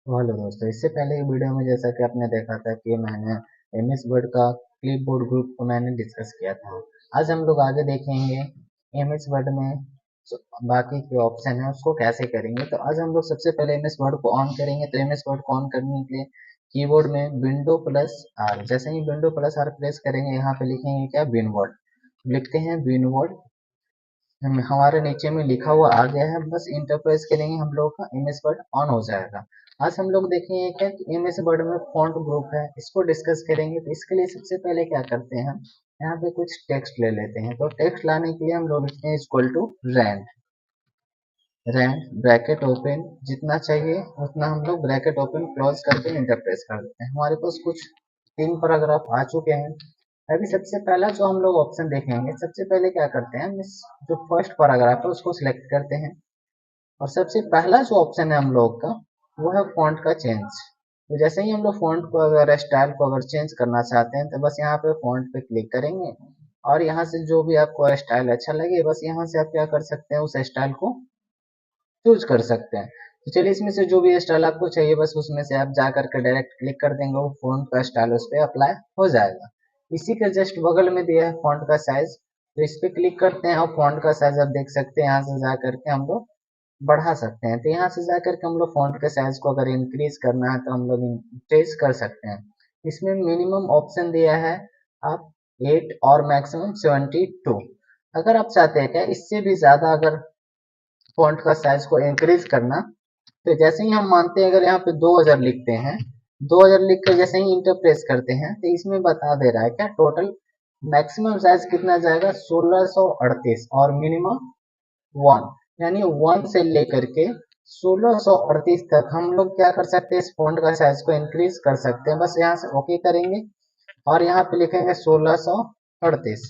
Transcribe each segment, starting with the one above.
तो हेलो दोस्तों, इससे पहले की वीडियो में जैसा कि आपने देखा था कि मैंने एमएस वर्ड का क्लिपबोर्ड ग्रुप को मैंने डिस्कस किया था। आज हम लोग आगे देखेंगे एमएस वर्ड में जो बाकी के ऑप्शन है उसको कैसे करेंगे। तो आज हम लोग सबसे पहले एमएस वर्ड को ऑन करेंगे। तो एमएस वर्ड को ऑन करने के लिए कीबोर्ड में विंडो प्लस आर, जैसे ही विंडो प्लस आर प्रेस करेंगे यहाँ पे लिखेंगे क्या, विनवर्ड। लिखते हैं विनवर्ड, हमारे नीचे में लिखा हुआ आ गया है। बस इंटर प्रेस करेंगे, हम लोग का एमएस वर्ड ऑन हो जाएगा। आज हम लोग देखेंगे क्या कि एमएस वर्ड में फॉन्ट ग्रुप है, इसको डिस्कस करेंगे। तो इसके लिए सबसे पहले क्या करते हैं, हम यहाँ पे कुछ टेक्स्ट ले लेते हैं। तो टेक्स्ट लाने के लिए हम लोग लिखते हैं equal to rand. Rand bracket open, जितना चाहिए उतना हम लोग ब्रैकेट ओपन क्लोज करके इंटर प्रेस कर देते हैं। हमारे पास कुछ 3 पैराग्राफ आ चुके हैं। अभी सबसे पहला जो हम लोग ऑप्शन देखेंगे, सबसे पहले क्या करते हैं, जो फर्स्ट पैराग्राफ है उसको सिलेक्ट करते हैं। और सबसे पहला जो ऑप्शन है हम लोग का, वो है फॉन्ट का चेंज। तो जैसे ही हम लोग फॉन्ट को अगर स्टाइल को अगर चेंज करना चाहते हैं तो बस यहाँ पे फॉन्ट पे क्लिक करेंगे और यहाँ से जो भी आपको स्टाइल अच्छा लगे बस यहाँ से आप क्या कर सकते हैं, उस स्टाइल को चूज कर सकते हैं। तो चलिए इसमें से जो भी स्टाइल आपको चाहिए बस उसमें से आप जा करके डायरेक्ट क्लिक कर देंगे, वो फॉन्ट का स्टाइल उस पर अप्लाई हो जाएगा। इसी के जस्ट बगल में दिया है फॉन्ट का साइज, तो इस पे क्लिक करते हैं और फॉन्ट का साइज आप देख सकते हैं यहाँ से जा करके हम लोग बढ़ा सकते हैं। तो यहाँ से जा करके हम लोग फॉन्ट के साइज को अगर इंक्रीज करना है तो हम लोग इंक्रीज कर सकते हैं। इसमें मिनिमम ऑप्शन दिया है आप 8 और मैक्सिमम 72। अगर आप चाहते हैं क्या इससे भी ज्यादा अगर फॉन्ट का साइज को इंक्रीज करना, तो जैसे ही हम मानते हैं अगर यहाँ पे 2000 लिखते हैं, 2000 लिख कर जैसे ही इंटर प्रेस करते हैं तो इसमें बता दे रहा है क्या टोटल मैक्सिमम साइज कितना जाएगा, 1638 और मिनिमम 1, यानी 1 से लेकर के 1638 तक हम लोग क्या कर सकते हैं, इस फॉन्ट का साइज को इंक्रीज कर सकते हैं। बस यहाँ से ओके करेंगे और यहाँ पे लिखेंगे 1638।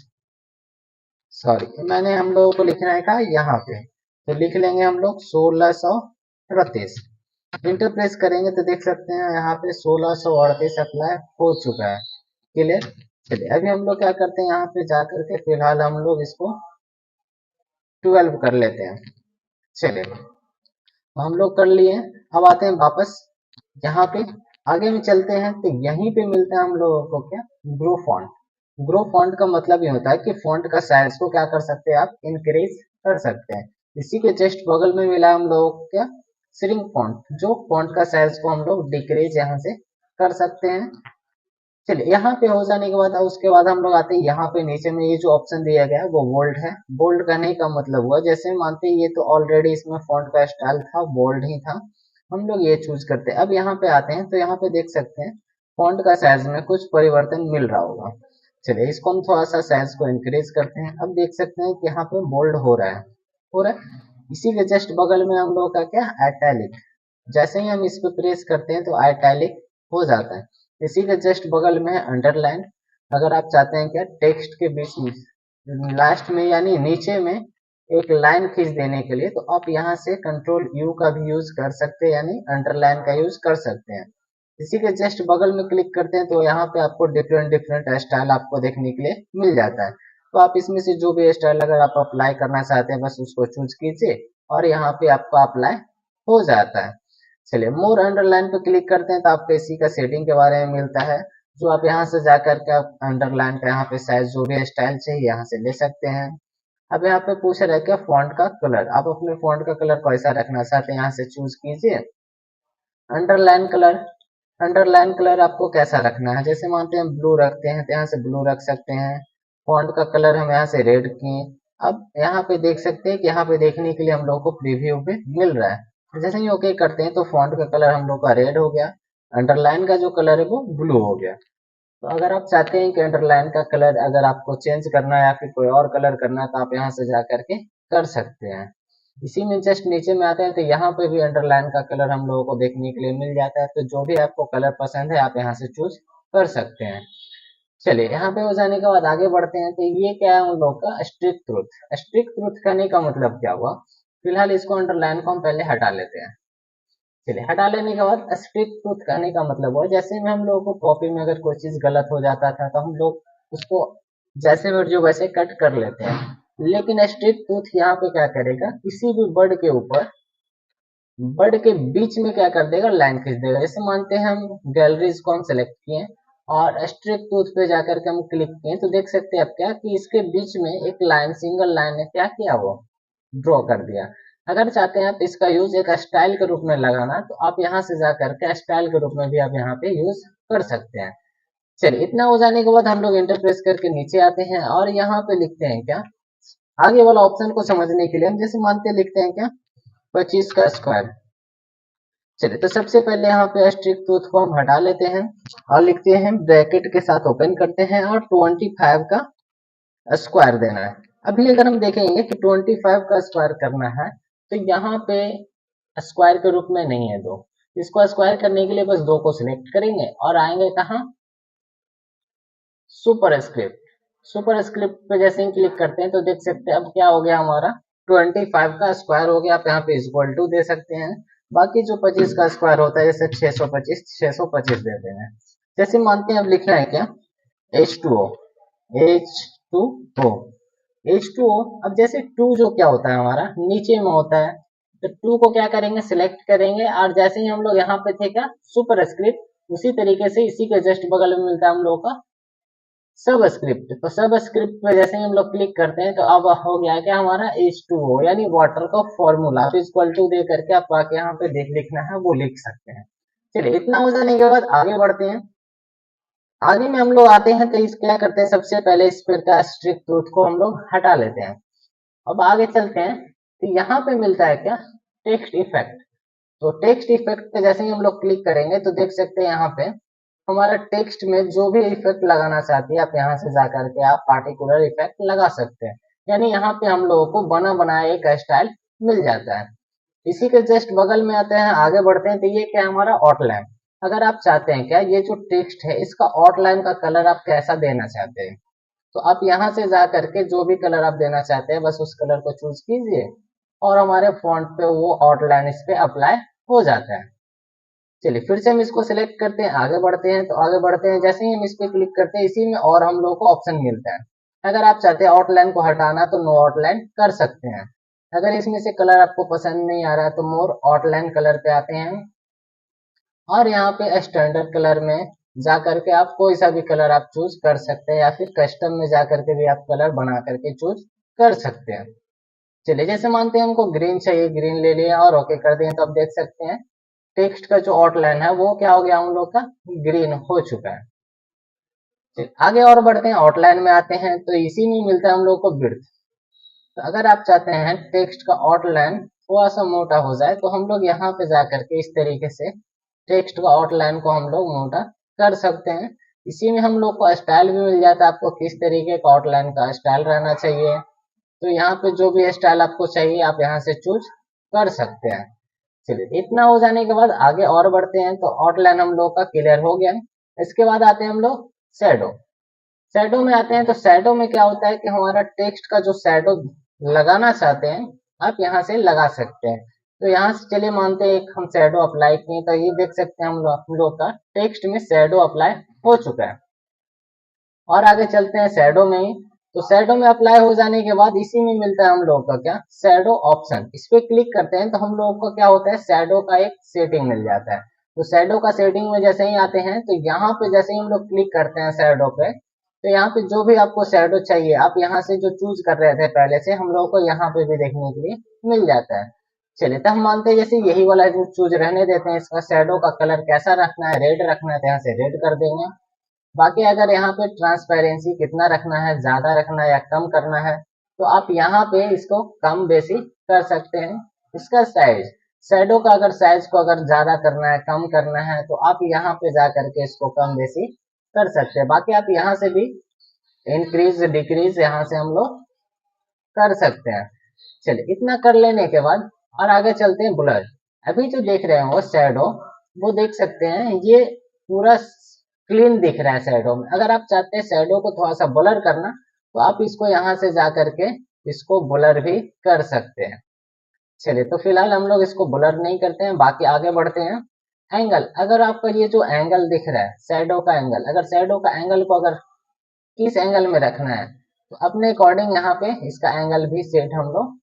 सॉरी, मैंने हम लोगों को लिखना है कहा यहाँ पे, तो लिख लेंगे हम लोग 1638। इंटर प्रेस करेंगे तो देख सकते हैं यहाँ पे 1638 अप्लाई हो चुका है। क्लियर। चलिए अभी हम लोग क्या करते हैं, यहाँ पे जा करके फिलहाल हम लोग इसको 12 कर लेते हैं। चलिए तो हम लोग कर लिए। अब आते हैं वापस यहाँ पे, आगे में चलते हैं तो यहीं पे मिलता है हम लोगों को क्या, ग्रो फॉन्ट। ग्रो फॉन्ट का मतलब ये होता है कि फॉन्ट का साइज को क्या कर सकते हैं, आप इंक्रीज कर सकते हैं। इसी के जस्ट बगल में मिला हम लोगों को क्या, श्रिंक फॉन्ट, जो फॉन्ट का साइज को हम लोग डिक्रीज यहाँ से कर सकते हैं। चलिए यहाँ पे हो जाने के बाद उसके बाद हम लोग आते हैं यहाँ पे नीचे में, ये जो ऑप्शन दिया गया है वो बोल्ड है। बोल्ड करने का मतलब हुआ जैसे मानते हैं ये तो ऑलरेडी इसमें फॉन्ट का स्टाइल था, बोल्ड ही था, हम लोग ये चूज करते हैं। अब यहाँ पे आते हैं तो यहाँ पे देख सकते हैं फॉन्ट का साइज में कुछ परिवर्तन मिल रहा होगा। चलिए इसको हम थोड़ा सा साइज को इंक्रीज करते हैं। अब देख सकते हैं कि यहाँ पे बोल्ड हो रहा है, हो रहा है। इसी के जस्ट बगल में हम लोग का क्या, आइटैलिक। जैसे ही हम इस पे प्रेस करते हैं तो आइटैलिक हो जाता है। इसी के जस्ट बगल में है अंडरलाइन। अगर आप चाहते हैं क्या टेक्स्ट के बीच में लास्ट में यानी नीचे में एक लाइन खींच देने के लिए, तो आप यहाँ से कंट्रोल यू का भी यूज कर सकते हैं, यानी अंडरलाइन का यूज कर सकते हैं। इसी के जस्ट बगल में क्लिक करते हैं तो यहाँ पे आपको डिफरेंट डिफरेंट स्टाइल आपको देखने के लिए मिल जाता है। तो आप इसमें से जो भी स्टाइल अगर आप अप्लाई करना चाहते हैं बस उसको चूज कीजिए और यहाँ पे आपका अप्लाई हो जाता है। चलिए मोर अंडरलाइन पे क्लिक करते हैं तो आपको इसी का सेटिंग के बारे में मिलता है, जो आप यहाँ से जाकर के आप अंडरलाइन का यहाँ पे साइज जो भी स्टाइल चाहिए यहाँ से ले सकते हैं। अब यहाँ पे पूछ रहा है क्या फॉन्ट का कलर, आप अपने फॉन्ट का कलर कैसा रखना चाहते हैं यहाँ से चूज कीजिए। अंडरलाइन कलर, अंडरलाइन कलर आपको कैसा रखना है, जैसे मानते हैं ब्लू रखते हैं तो यहाँ से ब्लू रख सकते हैं। फॉन्ट का कलर हम यहाँ से रेड किए। अब यहाँ पे देख सकते हैं कि यहाँ पे देखने के लिए हम लोग को प्रीव्यू पे मिल रहा है। जैसे ही ओके करते हैं तो फॉन्ट का कलर हम लोग का रेड हो गया, अंडरलाइन का जो कलर है वो ब्लू हो गया। तो अगर आप चाहते हैं कि अंडरलाइन का कलर अगर आपको चेंज करना है या फिर कोई और कलर करना है तो आप यहाँ से जा करके कर सकते हैं। इसी में जस्ट नीचे में आते हैं तो यहाँ पे भी अंडरलाइन का कलर हम लोगों को देखने के लिए मिल जाता है। तो जो भी आपको कलर पसंद है आप यहाँ से चूज कर सकते हैं। चलिए यहाँ पे हो जाने के बाद आगे बढ़ते हैं तो ये क्या है उन लोग का स्ट्रिक्ट ट्रुथ। स्ट्रिक्ट ट्रुथ कहने का मतलब क्या हुआ, फिलहाल इसको अंडरलाइन को हम पहले हटा लेते हैं। चलिए हटा लेने के बाद स्ट्रिक्ट ट्रुथ कहने का मतलब हुआ जैसे में हम लोगों को कॉपी में अगर कोई चीज गलत हो जाता था तो हम लोग उसको जैसे में जो वैसे कट कर लेते हैं, लेकिन स्ट्रिक्ट ट्रुथ यहाँ पे क्या करेगा, किसी भी वर्ड के ऊपर वर्ड के बीच में क्या कर देगा, लाइन खींच देगा। जैसे मानते हैं हम गैलरीज को हम सेलेक्ट किए और स्ट्रिक टूथ पे जाकर के हम क्लिक किए, तो देख सकते हैं अब क्या कि इसके बीच में एक लाइन, सिंगल लाइन है, क्या किया वो ड्रॉ कर दिया। अगर चाहते हैं आप इसका यूज एक स्टाइल के रूप में लगाना, तो आप यहाँ से जा करके स्टाइल के रूप में भी आप यहाँ पे यूज कर सकते हैं। चलिए, इतना हो जाने के बाद हम लोग एंटर प्रेस करके नीचे आते हैं और यहाँ पे लिखते हैं क्या, आगे वाला ऑप्शन को समझने के लिए हम जैसे मानते हैं लिखते हैं क्या, 25 का स्क्वायर। चलिए, तो सबसे पहले यहाँ पे स्ट्रिक टूथ को हम हटा लेते हैं और लिखते हैं ब्रैकेट के साथ ओपन करते हैं और 25 का स्क्वायर देना है। अभी अगर हम देखेंगे कि 25 का स्क्वायर करना है, तो यहाँ पे स्क्वायर के रूप में नहीं है दो, इसको स्क्वायर करने के लिए बस दो को सिलेक्ट करेंगे और आएंगे कहाँ, सुपर स्क्रिप्ट। सुपर स्क्रिप्ट पे जैसे ही क्लिक करते हैं तो देख सकते हैं अब क्या हो गया हमारा, 25 का स्क्वायर हो गया। आप यहाँ पे इक्वल टू दे सकते हैं, बाकी जो 25 का स्क्वायर होता है जैसे 625 देते हैं। जैसे मानते हैं अब लिखना है क्या, H2O, H2O, H2O। अब जैसे टू जो क्या होता है हमारा नीचे में होता है, तो टू को क्या करेंगे, सिलेक्ट करेंगे और जैसे ही हम लोग यहाँ पे थे क्या, सुपर स्क्रिप्ट, उसी तरीके से इसी के जस्ट बगल में मिलता है हम लोग का सब स्क्रिप्ट। तो सब स्क्रिप्ट पे जैसे ही हम लोग क्लिक करते हैं तो अब हो गया है क्या हमारा H2O, यानी वाटर का फॉर्मूला। आप इक्वल टू दे करके आप आके यहाँ पे देख लिखना है वो लिख सकते हैं। चलिए, इतना हो जाने के बाद आगे बढ़ते हैं। आगे में हम लोग आते हैं तो इस क्या करते हैं, सबसे पहले इस पर का स्ट्रिक टूथ को हम लोग हटा लेते हैं। अब आगे चलते हैं तो यहाँ पे मिलता है क्या, टेक्स्ट इफेक्ट। तो टेक्स्ट इफेक्ट पे जैसे ही हम लोग क्लिक करेंगे तो देख सकते हैं यहाँ पे हमारा टेक्स्ट में जो भी इफेक्ट लगाना चाहते हैं आप यहाँ से जा करके आप पार्टिकुलर इफेक्ट लगा सकते हैं। यानी यहाँ पे हम लोगों को बना बनाया एक स्टाइल मिल जाता है। इसी के जस्ट बगल में आते हैं, आगे बढ़ते हैं तो ये क्या है हमारा आउटलाइन। अगर आप चाहते हैं क्या ये जो टेक्स्ट है इसका आउटलाइन का कलर आप कैसा देना चाहते हैं, तो आप यहाँ से जा करके जो भी कलर आप देना चाहते हैं बस उस कलर को चूज कीजिए और हमारे फॉन्ट पे वो आउटलाइन इस पे अप्लाई हो जाता है। चलिए, फिर से हम इसको सिलेक्ट करते हैं, आगे बढ़ते हैं। तो आगे बढ़ते हैं जैसे ही हम इस पे क्लिक करते हैं इसी में और हम लोग को ऑप्शन मिलता है। अगर आप चाहते हैं आउटलाइन को हटाना तो नो आउटलाइन कर सकते हैं। अगर इसमें से कलर आपको पसंद नहीं आ रहा है तो मोर आउटलाइन कलर पे आते हैं और यहाँ पे स्टैंडर्ड कलर में जा करके आप कोई सा भी कलर आप चूज कर सकते हैं या फिर कस्टम में जा करके भी आप कलर बना करके चूज कर सकते हैं। चलिए, जैसे मानते हैं हमको ग्रीन चाहिए, ग्रीन ले लिया और ओके कर दिए, तो आप देख सकते हैं टेक्स्ट का जो आउटलाइन है वो क्या हो गया हम लोग का, ग्रीन हो चुका है। चलिए, आगे और बढ़ते हैं, आउटलाइन में आते हैं तो इसी में मिलता है हम लोग को विड्थ। तो अगर आप चाहते हैं टेक्स्ट का आउटलाइन थोड़ा सा मोटा हो जाए तो हम लोग यहाँ पे जा करके इस तरीके से टेक्स्ट का आउटलाइन को हम लोग मोटा कर सकते हैं। इसी में हम लोग को स्टाइल भी मिल जाता है, आपको किस तरीके का आउटलाइन का स्टाइल रहना चाहिए। तो यहाँ पे जो भी स्टाइल आपको चाहिए आप यहाँ से चूज कर सकते हैं। चलिए, इतना हो जाने के बाद आगे और बढ़ते हैं तो आउटलाइन हम लोग का क्लियर हो गया है। इसके बाद आते हैं हम लोग शैडो। शैडो में आते हैं तो शैडो में क्या होता है कि हमारा टेक्स्ट का जो शैडो लगाना चाहते हैं आप यहाँ से लगा सकते हैं। तो यहाँ से चलिए मानते हैं एक हम शैडो अप्लाई किए तो ये देख सकते हैं हम लोग का टेक्स्ट में शैडो अप्लाई हो चुका है। और आगे चलते हैं शैडो में ही। तो शैडो में अप्लाई हो जाने के बाद इसी में मिलता है हम लोग का क्या, शैडो ऑप्शन। इस पे क्लिक करते हैं तो हम लोगों को क्या होता है, शैडो का एक सेटिंग मिल जाता है। तो शैडो का सेटिंग में जैसे ही आते हैं तो यहाँ पे जैसे ही हम लोग क्लिक करते हैं शैडो पे, तो यहाँ पे जो भी आपको शैडो चाहिए आप यहाँ से जो चूज कर रहे थे पहले से हम लोग को यहाँ पे भी देखने के लिए मिल जाता है। चलिए, तो हम मानते हैं जैसे यही वाला जो चूज रहने देते हैं, इसका शैडो का कलर कैसा रखना है, रेड रखना है तो यहाँ से रेड कर देंगे। बाकी अगर यहाँ पे ट्रांसपेरेंसी कितना रखना है, ज्यादा रखना है या कम करना है, तो आप यहाँ पे इसको कम बेसी कर सकते हैं। इसका साइज, शैडो का अगर साइज को अगर ज्यादा करना है कम करना है तो आप यहाँ पे जा करके इसको कम बेसी कर सकते हैं। बाकी आप यहाँ से भी इंक्रीज डिक्रीज यहाँ से हम लोग कर सकते हैं। चलिए, इतना कर लेने के बाद और आगे चलते हैं ब्लर। अभी जो देख रहे हैं वो शैडो, वो देख सकते हैं ये पूरा क्लीन दिख रहा है शैडो में। अगर आप चाहते हैं शैडो को थोड़ा सा ब्लर करना तो आप इसको यहाँ से जा करके इसको ब्लर भी कर सकते हैं। चलिए, तो फिलहाल हम लोग इसको ब्लर नहीं करते हैं, बाकी आगे बढ़ते हैं। एंगल, अगर आपका ये जो एंगल दिख रहा है शैडो का एंगल, अगर शैडो का एंगल को अगर किस एंगल में रखना है तो अपने अकॉर्डिंग यहाँ पे इसका एंगल भी सेट हम लोग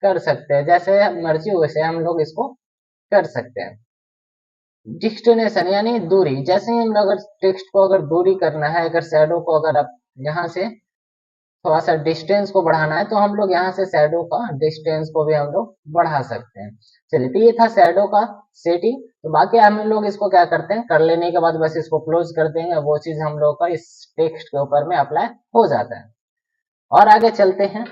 कर सकते हैं, जैसे मर्जी वैसे हम लोग इसको कर सकते हैं। डिस्टिनेशन यानी दूरी, जैसे ही हम लोग अगर टेक्स्ट को अगर दूरी करना है, अगर शैडो को अगर आप यहाँ से थोड़ा सा डिस्टेंस को बढ़ाना है तो हम लोग यहाँ से शैडो का डिस्टेंस को भी हम लोग बढ़ा सकते हैं। चलिए, तो ये था शैडो का सेटिंग। तो बाकी हम लोग इसको क्या करते हैं, कर लेने के बाद बस इसको क्लोज कर देंगे, वो चीज हम लोग का इस टेक्स्ट के ऊपर में अप्लाई हो जाता है। और आगे चलते हैं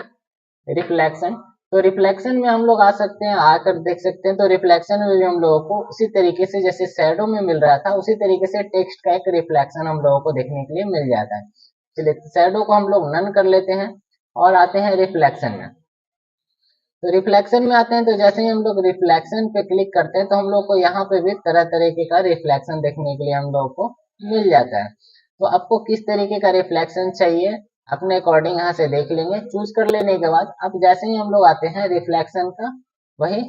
रिफ्लेक्शन। तो रिफ्लेक्शन में हम लोग आ सकते हैं, आकर देख सकते हैं। तो रिफ्लेक्शन में भी हम लोगों को उसी तरीके से जैसे शैडो में मिल रहा था, उसी तरीके से टेक्स्ट का एक रिफ्लेक्शन हम लोगों को देखने के लिए मिल जाता है। चलिए, शैडो को हम लोग नन कर लेते हैं और आते हैं रिफ्लेक्शन में। तो रिफ्लेक्शन में आते हैं, तो जैसे ही हम लोग रिफ्लेक्शन पे क्लिक करते हैं तो हम लोग को यहाँ पे भी तरह तरीके का रिफ्लेक्शन देखने के लिए हम लोग को मिल जाता है। तो आपको किस तरीके का रिफ्लेक्शन चाहिए अपने अकॉर्डिंग यहाँ से देख लेंगे। चूज कर लेने के बाद अब जैसे ही हम लोग आते हैं रिफ्लेक्शन का वही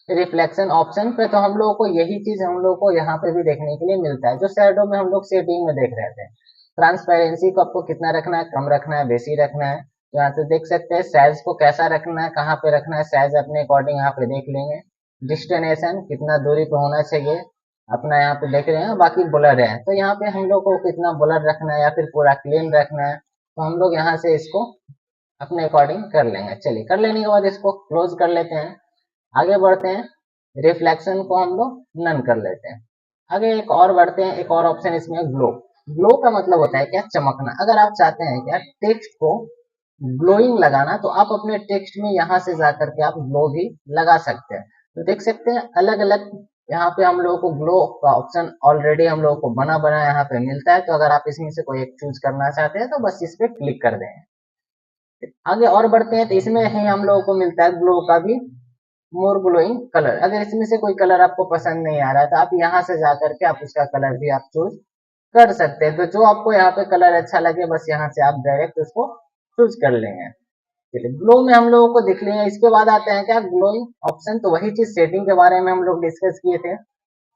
रिफ्लेक्शन ऑप्शन पे, तो हम लोगों को यही चीज हम लोग को यहाँ पे भी देखने के लिए मिलता है जो शैडो में हम लोग सेटिंग में देख रहे थे। ट्रांसपेरेंसी को आपको कितना रखना है, कम रखना है, बेसी रखना है, तो यहाँ से देख सकते हैं। साइज को कैसा रखना है, कहाँ पे रखना है, साइज अपने अकॉर्डिंग यहाँ पे देख लेंगे। डिस्टिनेशन कितना दूरी पे होना चाहिए अपना यहाँ पे देख रहे हैं। बाकी ब्लर है, तो यहाँ पे हम लोग को कितना ब्लर रखना है या फिर पूरा क्लीन रखना है, तो हम लोग यहाँ से इसको अपने अकॉर्डिंग कर लेंगे। चलिए, कर लेने के बाद इसको क्लोज कर लेते हैं। आगे बढ़ते हैं, रिफ्लेक्शन को हम लोग नन कर लेते हैं। आगे एक और बढ़ते हैं, एक और ऑप्शन इसमें ग्लो। ग्लो का मतलब होता है क्या, चमकना। अगर आप चाहते हैं क्या टेक्स्ट को ग्लोइंग लगाना, तो आप अपने टेक्स्ट में यहाँ से जाकर के आप ग्लो भी लगा सकते हैं। तो देख सकते हैं अलग अलग यहाँ पे हम लोगों को ग्लो का ऑप्शन ऑलरेडी हम लोगों को बना बना यहाँ पे मिलता है। तो अगर आप इसमें से कोई एक चूज करना चाहते हैं तो बस इस पे क्लिक कर दें। आगे और बढ़ते हैं, तो इसमें ही हम लोगों को मिलता है ग्लो का भी मोर ग्लोइंग कलर। अगर इसमें से कोई कलर आपको पसंद नहीं आ रहा है तो आप यहाँ से जाकर के आप उसका कलर भी आप चूज कर सकते हैं। तो जो आपको यहाँ पे कलर अच्छा लगे बस यहाँ से आप डायरेक्ट उसको चूज कर लेंगे। चलिए, ग्लो में हम लोगों को दिख लिया। इसके बाद आते हैं क्या ग्लोइंग ऑप्शन। तो वही चीज सेटिंग के बारे में हम लोग डिस्कस किए थे।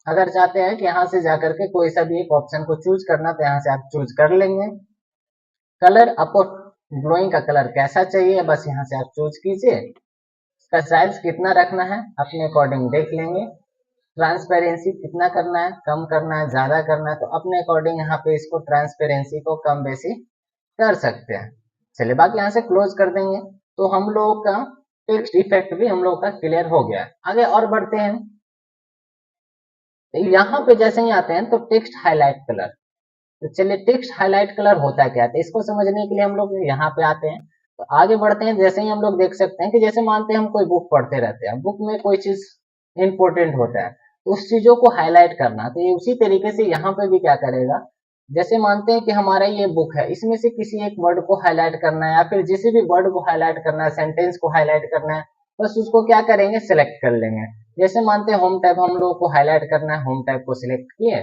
अगर चाहते हैं कि यहाँ से जाकर के कोई सा भी एक ऑप्शन को चूज करना, तो यहाँ से आप चूज कर लेंगे। कलर आपको ग्लोइंग का कलर कैसा चाहिए बस यहाँ से आप चूज कीजिए। इसका साइज कितना रखना है अपने अकॉर्डिंग देख लेंगे। ट्रांसपेरेंसी कितना करना है, कम करना है, ज्यादा करना है, तो अपने अकॉर्डिंग यहाँ पे इसको ट्रांसपेरेंसी को कम बेसी कर सकते हैं। चलिए, बाकी यहाँ से क्लोज कर देंगे। तो हम लोग का टेक्स्ट इफेक्ट भी हम लोग का क्लियर हो गया। आगे और बढ़ते हैं, तो यहाँ पे जैसे ही आते हैं तो टेक्स्ट हाईलाइट कलर। तो चलिए, टेक्स्ट हाईलाइट कलर होता क्या है, तो इसको समझने के लिए हम लोग यहाँ पे आते हैं। तो आगे बढ़ते हैं, जैसे ही हम लोग देख सकते हैं कि जैसे मानते हैं हम कोई बुक पढ़ते रहते हैं, बुक में कोई चीज इंपॉर्टेंट होता है तो उस चीजों को हाईलाइट करना, तो ये उसी तरीके से यहाँ पे भी क्या करेगा। जैसे मानते हैं कि हमारा ये बुक है, इसमें से किसी एक वर्ड को हाईलाइट करना है या फिर जिस भी वर्ड को हाईलाइट करना है, सेंटेंस को हाईलाइट करना है, बस उसको क्या करेंगे, सिलेक्ट कर लेंगे। जैसे मानते हैं होम टैब हम लोगों को हाईलाइट करना है, होम टैब को सिलेक्ट किए,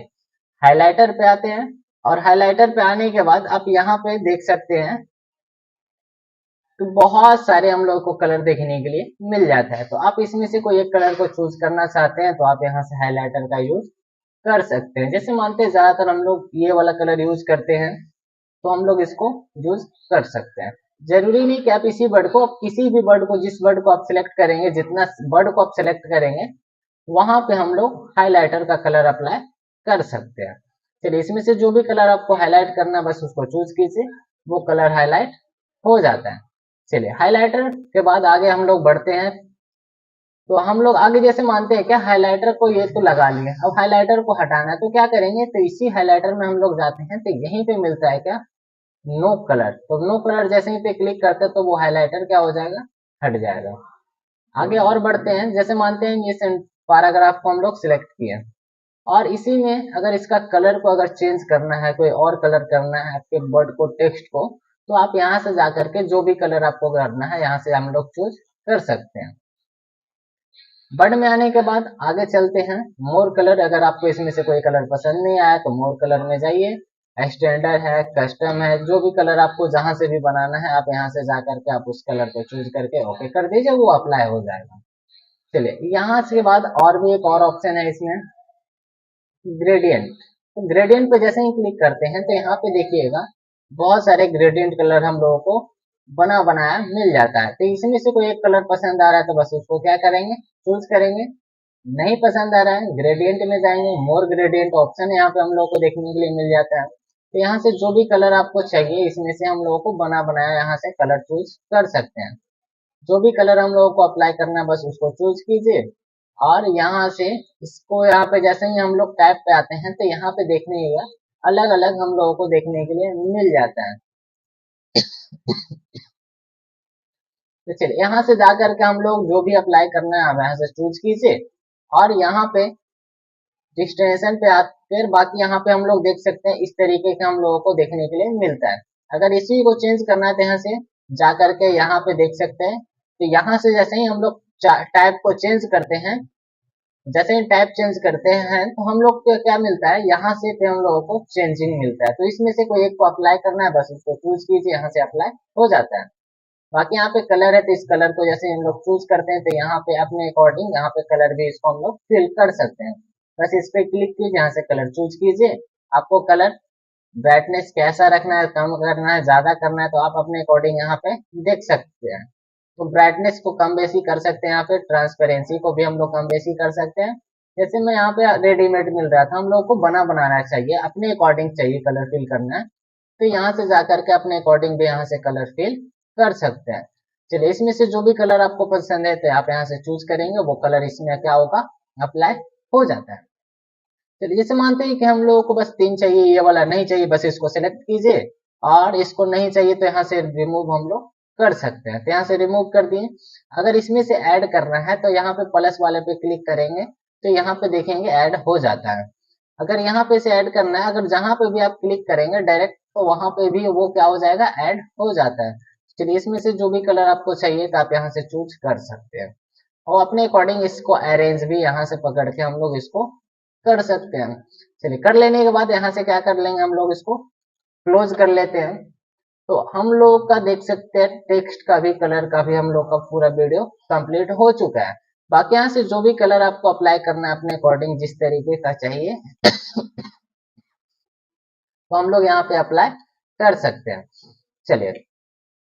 हाईलाइटर पे आते हैं। और हाइलाइटर पे आने के बाद आप यहाँ पे देख सकते हैं तो बहुत सारे हम लोग को कलर देखने के लिए मिल जाता है। तो आप इसमें से कोई एक कलर को चूज करना चाहते हैं तो आप यहाँ से हाइलाइटर का यूज कर सकते हैं। जैसे मानते हैं ज्यादातर हम लोग ये वाला कलर यूज करते हैं, तो हम लोग इसको यूज कर सकते हैं। जरूरी नहीं कि आप इसी वर्ड को, किसी भी वर्ड को, जिस वर्ड को आप सिलेक्ट करेंगे, जितना वर्ड को आप सिलेक्ट करेंगे वहां पे हम लोग हाइलाइटर का कलर अप्लाई कर सकते हैं। चलिए, इसमें से जो भी कलर आपको हाईलाइट करना बस उसको चूज कीजिए, वो कलर हाईलाइट हो जाता है। चलिए, हाइलाइटर के बाद आगे हम लोग बढ़ते हैं। तो हम लोग आगे जैसे मानते हैं क्या हाइलाइटर को ये तो लगा लिए, अब हाइलाइटर को हटाना है तो क्या करेंगे, तो इसी हाइलाइटर में हम लोग जाते हैं, तो यहीं पे मिलता है क्या, नो कलर। तो नो कलर जैसे ही पे क्लिक करते हैं तो वो हाइलाइटर क्या हो जाएगा, हट जाएगा। आगे और बढ़ते हैं, जैसे मानते हैं ये पैराग्राफ को हम लोग सिलेक्ट किए और इसी में अगर इसका कलर को अगर चेंज करना है, कोई और कलर करना है आपके वर्ड को, टेक्स्ट को, तो आप यहाँ से जाकर के जो भी कलर आपको करना है यहाँ से हम लोग चूज कर सकते हैं। वर्ड में आने के बाद आगे चलते हैं, मोर कलर। अगर आपको इसमें से कोई कलर पसंद नहीं आया तो मोर कलर में जाइए। स्टैंडर्ड है, कस्टम है, जो भी कलर आपको जहां से भी बनाना है आप यहाँ से जाकर के आप उस कलर को चूज करके ओके कर दीजिए, वो अप्लाई हो जाएगा। चलिए, यहाँ से बाद और भी एक और ऑप्शन है इसमें, ग्रेडियंट। तो ग्रेडियंट पे जैसे ही क्लिक करते हैं तो यहाँ पे देखिएगा बहुत सारे ग्रेडियंट कलर हम लोगों को बना बनाया मिल जाता है। तो इसमें से कोई एक कलर पसंद आ रहा है तो बस उसको क्या करेंगे, चूज करेंगे। नहीं पसंद आ रहा है, ग्रेडियंट में जाएंगे, मोर ग्रेडियंट ऑप्शन यहाँ पे हम लोग को देखने के लिए मिल जाता है। तो यहाँ से जो भी कलर आपको चाहिए इसमें से हम लोगों को बना बनाया यहाँ से कलर चूज कर सकते हैं। जो भी कलर हम लोगों को अप्लाई करना है बस उसको चूज कीजिए और यहाँ से इसको यहाँ पे जैसे ही हम लोग टैब पे आते हैं तो यहाँ पे देखने का अलग अलग हम लोगों को देखने के लिए मिल जाता है। तो चलिए यहाँ से जा करके हम लोग जो भी अप्लाई करना है आप यहाँ से चूज कीजिए और यहाँ पे डेस्टिनेशन पे आकर बाकी यहाँ पे हम लोग देख सकते हैं इस तरीके का हम लोगों को देखने के लिए मिलता है। अगर इसी को चेंज करना है तो यहाँ से जा करके यहाँ पे देख सकते हैं। तो यहाँ से जैसे ही हम लोग टाइप को चेंज करते हैं, जैसे ही टाइप चेंज करते हैं तो हम लोग को क्या मिलता है, यहाँ से पे हम लोगों को चेंजिंग मिलता है। तो इसमें से कोई एक को अप्लाई करना है बस उसको चूज कीजिए, यहाँ से अप्लाई हो जाता है। बाकी यहाँ पे कलर है तो इस कलर को जैसे हम लोग चूज करते हैं तो यहाँ पे अपने अकॉर्डिंग यहाँ पे कलर भी इसको हम लोग फिल कर सकते हैं। बस इस पे क्लिक कीजिए, यहाँ से कलर चूज कीजिए। आपको कलर ब्राइटनेस कैसा रखना है, कम करना है, ज्यादा करना है तो आप अपने अकॉर्डिंग यहाँ पे देख सकते हैं। तो ब्राइटनेस को कम बेसी कर सकते हैं, यहाँ पे ट्रांसपेरेंसी को भी हम लोग कम बेसी कर सकते हैं। जैसे मैं यहाँ पे रेडीमेड मिल रहा था, हम लोग को बनाना चाहिए, अपने अकॉर्डिंग चाहिए कलर फिल करना है तो यहाँ से जाकर के अपने अकॉर्डिंग भी यहाँ से कलर फिल कर सकते हैं। चलिए इसमें से जो भी कलर आपको पसंद है तो आप यहाँ से चूज करेंगे, वो कलर इसमें क्या होगा अप्लाई हो जाता है। चलिए जैसे मानते हैं कि हम लोगों को बस 3 चाहिए, ये वाला नहीं चाहिए, बस इसको सिलेक्ट कीजिए और इसको नहीं चाहिए तो यहाँ से रिमूव हम लोग कर सकते हैं। तो यहाँ से रिमूव कर दिए। अगर इसमें से ऐड करना है तो यहाँ पे प्लस वाले पे क्लिक करेंगे तो यहाँ पे देखेंगे ऐड हो जाता है। अगर यहाँ पे से ऐड करना है, अगर जहां पे भी आप क्लिक करेंगे डायरेक्ट तो वहां पे भी वो क्या हो जाएगा ऐड हो जाता है। चलिए इसमें से जो भी कलर आपको चाहिए तो आप यहाँ से चूज कर सकते हैं और अपने अकॉर्डिंग इसको अरेंज भी यहाँ से पकड़ के हम लोग इसको कर सकते हैं। चलिए कर लेने के बाद यहाँ से क्या कर लेंगे, हम लोग इसको क्लोज कर लेते हैं। तो हम लोग का देख सकते हैं टेक्स्ट का भी कलर का भी हम लोग का पूरा वीडियो कंप्लीट हो चुका है। बाकी यहाँ से जो भी कलर आपको अप्लाई करना है अपने अकॉर्डिंग जिस तरीके का चाहिए तो हम लोग यहाँ पे अप्लाई कर सकते हैं। चलिए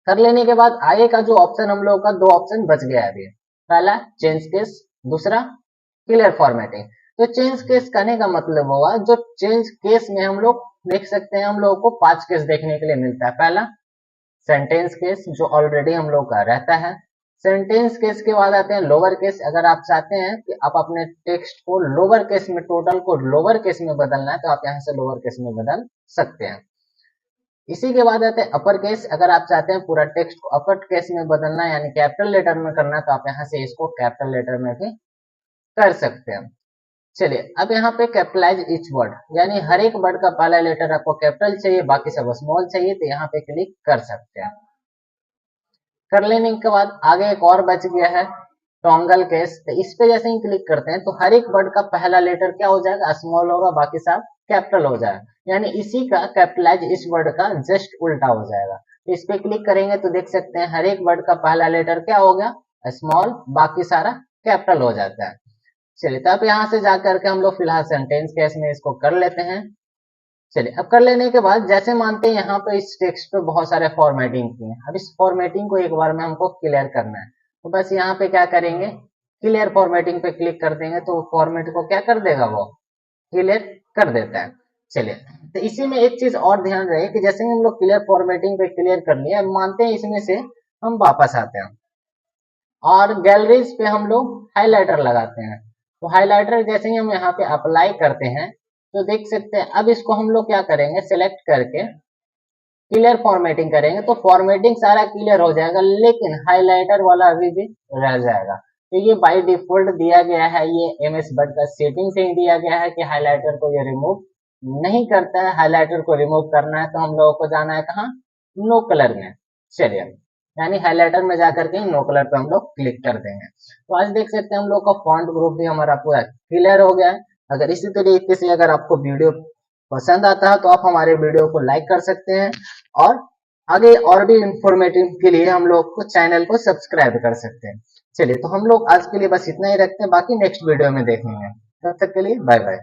कर लेने के बाद आगे का जो ऑप्शन हम लोग का 2 ऑप्शन बच गया है अभी। पहला चेंज केस, दूसरा क्लियर फॉर्मेटिंग। तो चेंज केस करने का मतलब होगा जो चेंज केस में हम लोग देख सकते हैं हम लोग को 5 केस देखने के लिए मिलता है। पहला सेंटेंस केस जो ऑलरेडी हम लोग का रहता है। सेंटेंस केस के बाद आते हैं लोअर केस। अगर आप चाहते हैं कि आप अपने टेक्स्ट को लोअर केस में, टोटल को लोअर केस में बदलना है तो आप यहाँ से लोअर केस में बदल सकते हैं। इसी के बाद आते हैं अपर केस। अगर आप चाहते हैं पूरा टेक्स्ट को अपर केस में बदलना है यानी कैपिटल लेटर में करना है तो आप यहाँ से इसको कैपिटल लेटर में भी कर सकते हैं। चलिए अब यहाँ पे कैपिटलाइज ईच वर्ड यानी हर एक वर्ड का पहला लेटर आपको कैपिटल चाहिए, बाकी सब स्मॉल चाहिए तो यहाँ पे क्लिक कर सकते हैं। कर लेने के बाद आगे एक और बच गया है टोंगल केस। तो इस पे जैसे ही क्लिक करते हैं तो हर एक वर्ड का पहला लेटर क्या हो जाएगा स्मॉल होगा, बाकी सब कैपिटल हो जाएगा। यानी इसी का कैपिटलाइज इस वर्ड का जस्ट उल्टा हो जाएगा। इस पे क्लिक करेंगे तो देख सकते हैं हर एक वर्ड का पहला लेटर क्या हो गया स्मॉल, बाकी सारा कैपिटल हो जाता है। चलिए तब यहाँ से जाकर के हम लोग फिलहाल सेंटेंस केस में इसको कर लेते हैं। चलिए अब कर लेने के बाद जैसे मानते हैं यहाँ पे इस टेक्स्ट पे बहुत सारे फॉर्मेटिंग किए हैं, अब इस फॉर्मेटिंग को एक बार में हमको क्लियर करना है। तो बस यहाँ पे क्या करेंगे क्लियर फॉर्मेटिंग पे क्लिक कर देंगे तो फॉर्मेट को क्या कर देगा वो क्लियर कर देता है। चलिए तो इसी में एक चीज और ध्यान रहे कि जैसे ही हम लोग क्लियर फॉर्मेटिंग पे क्लियर कर लिए, मानते हैं इसमें से हम वापस आते हैं और गैलरीज पे हम लोग हाइलाइटर लगाते हैं। तो हाइलाइटर जैसे ही हम यहाँ पे अप्लाई करते हैं तो देख सकते हैं अब इसको हम लोग क्या करेंगे सिलेक्ट करके क्लियर फॉर्मेटिंग करेंगे तो फॉर्मेटिंग सारा क्लियर हो जाएगा, लेकिन हाइलाइटर वाला अभी भी रह जाएगा। तो ये बाय डिफॉल्ट दिया गया है, ये एमएस वर्ड का सेटिंग से ही दिया गया है कि हाइलाइटर को ये रिमूव नहीं करता है। हाइलाइटर को रिमूव करना है तो हम लोगों को जाना है कहाँ नो कलर में। चलिए यानी हाइलाइटर में जाकर के नो कलर पे हम लोग क्लिक कर देंगे। तो आज देख सकते हैं हम लोग का फॉन्ट ग्रुप भी हमारा पूरा क्लियर हो गया है। अगर इसी तरीके से अगर आपको वीडियो पसंद आता है तो आप हमारे वीडियो को लाइक कर सकते हैं और आगे और भी इंफॉर्मेटिव के लिए हम लोग को चैनल को सब्सक्राइब कर सकते हैं। चलिए तो हम लोग आज के लिए बस इतना ही रखते हैं, बाकी नेक्स्ट वीडियो में देखेंगे। तब तक के लिए बाय बाय।